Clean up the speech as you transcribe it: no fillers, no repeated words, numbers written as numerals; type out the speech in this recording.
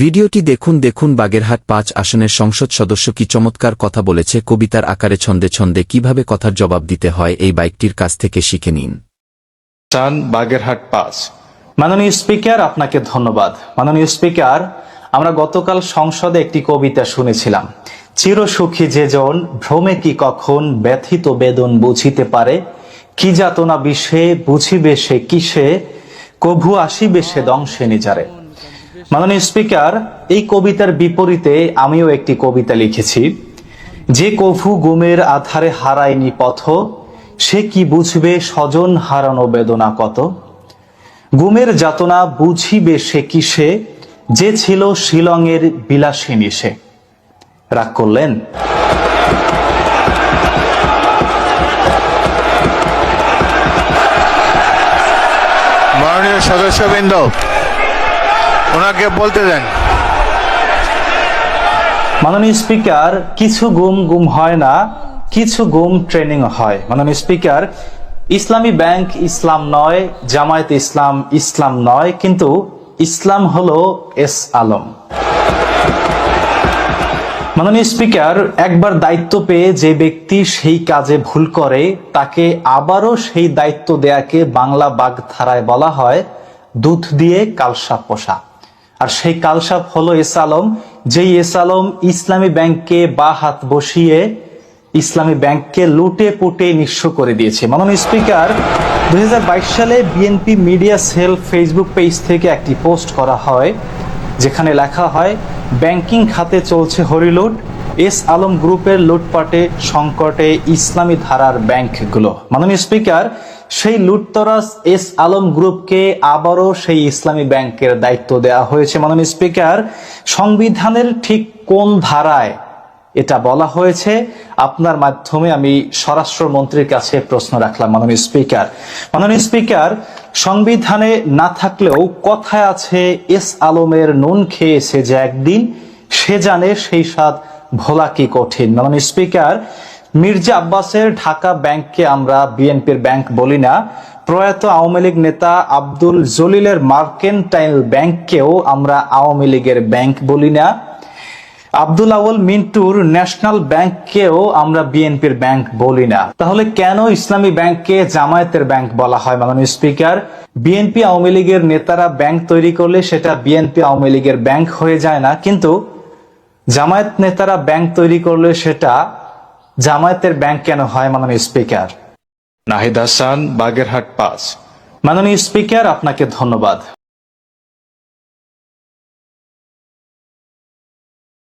ভিডিওটি দেখুন বাগেরহাট ৫ আসনের সংসদ সদস্য কি চমৎকার কথা বলেছে কবিতার আকারে ছন্দে ছন্দে কিভাবে কথার জবাব দিতে হয় এই বাইকটির কাছ থেকে শিখে নিন। বাগেরহাট ৫। মাননীয় স্পিকার, আপনাকে ধন্যবাদ। মাননীয় স্পিকার, আমরা গতকাল সংসদে একটি কবিতা শুনেছিলাম। চিরসুখী যে জন ভ্রমে কি কখন ব্যথিত বেদন বুঝিতে পারে, কি যাতনা বিষে বুঝিবে সে কিসে, কভু আসিবে সে দংশে নিজারে। মাননীয় স্পিকার, এই কবিতার বিপরীতে আমিও একটি কবিতা লিখেছি। যে কভু গুমের আধারে হারায়নি পথ, সে কি বুঝবে স্বজন হারানো বেদনা কত। গুমের যাতনা বুঝিবে সে কিসে, যে ছিল শিলংয়ের বিলাসিনী সে। রাগ করলেন? মাননীয় সদস্যবৃন্দ, ওনাকে বলতে দেন। মাননীয় স্পিকার, কিছু গুম হয় না, কিছু গুম ট্রেনিং হয়। মাননীয় স্পিকার, ইসলামী ব্যাংক ইসলাম নয়, জামায়াত ইসলাম ইসলাম নয়, কিন্তু ইসলাম হলো এস আলম। মাননীয় স্পিকার, একবার দায়িত্ব পেয়ে যে ব্যক্তি সেই কাজে ভুল করে তাকে আবারও সেই দায়িত্ব দেয়াকে বাংলা বাগধারায় বলা হয় দুধ দিয়ে কালসাপ পোষা। আর সেই কালসাপ হলো এস আলম, যেই এস আলম ইসলামী ব্যাংককে বা হাত বসিয়ে ইসলামী ব্যাংককে লুটে পুটে নিঃস্ব করে দিয়েছে। মাননীয় স্পিকার, 2022 সালে BNP media cell Facebook page থেকে একটি পোস্ট করা হয়, যেখানে লেখা হয় ব্যাংকিং খাতে চলছে হরিলুট, এস আলম গ্রুপের লুটপাটে সংকটে ইসলামী ধারার ব্যাংকগুলো। মাননীয় স্পিকার, সেই লুটতরাজ এস আলম গ্রুপকে আবারও সেই ইসলামী ব্যাংকের দায়িত্ব দেওয়া হয়েছে। মাননীয় স্পিকার, সংবিধানের ঠিক কোন ধারায় এটা বলা হয়েছে? আপনার মাধ্যমে আমি স্বরাষ্ট্রমন্ত্রীর কাছে প্রশ্ন রাখলাম। মাননীয় স্পিকার, সংবিধানে না থাকলেও কথায় আছে এস আলমের নুন খেয়েছে যে একদিন, সে জানে সেই স্বাদ ভোলা কি কঠিন। মাননীয় স্পিকার, মির্জা আব্বাসের ঢাকা ব্যাংককে আমরা বিএনপির ব্যাংক বলি না, প্রয়াত আওয়ামী লীগ নেতা আব্দুল জলিলের মার্কেন্টাইল ব্যাংককেও আমরা আওয়ামী লীগের ব্যাংক বলি না, আব্দুল আউয়াল মিন্টুর ন্যাশনাল ব্যাংককেও আমরা বিএনপির ব্যাংক বলি না। তাহলে কেন ইসলামী ব্যাংককে জামায়াতের ব্যাংক বলা হয়? মাননীয় স্পিকার, বিএনপি আওয়ামী লীগের নেতারা ব্যাংক তৈরি করলে সেটা বিএনপি আওয়ামী লীগের ব্যাংক হয়ে যায় না, কিন্তু জামায়াত নেতারা ব্যাংক তৈরি করলে সেটা জামায়াতের ব্যাংক কেন হয়? মাননীয় স্পিকার। নাহিদ হাসান, বাগেরহাট ৫। মাননীয় স্পিকার, আপনাকে ধন্যবাদ।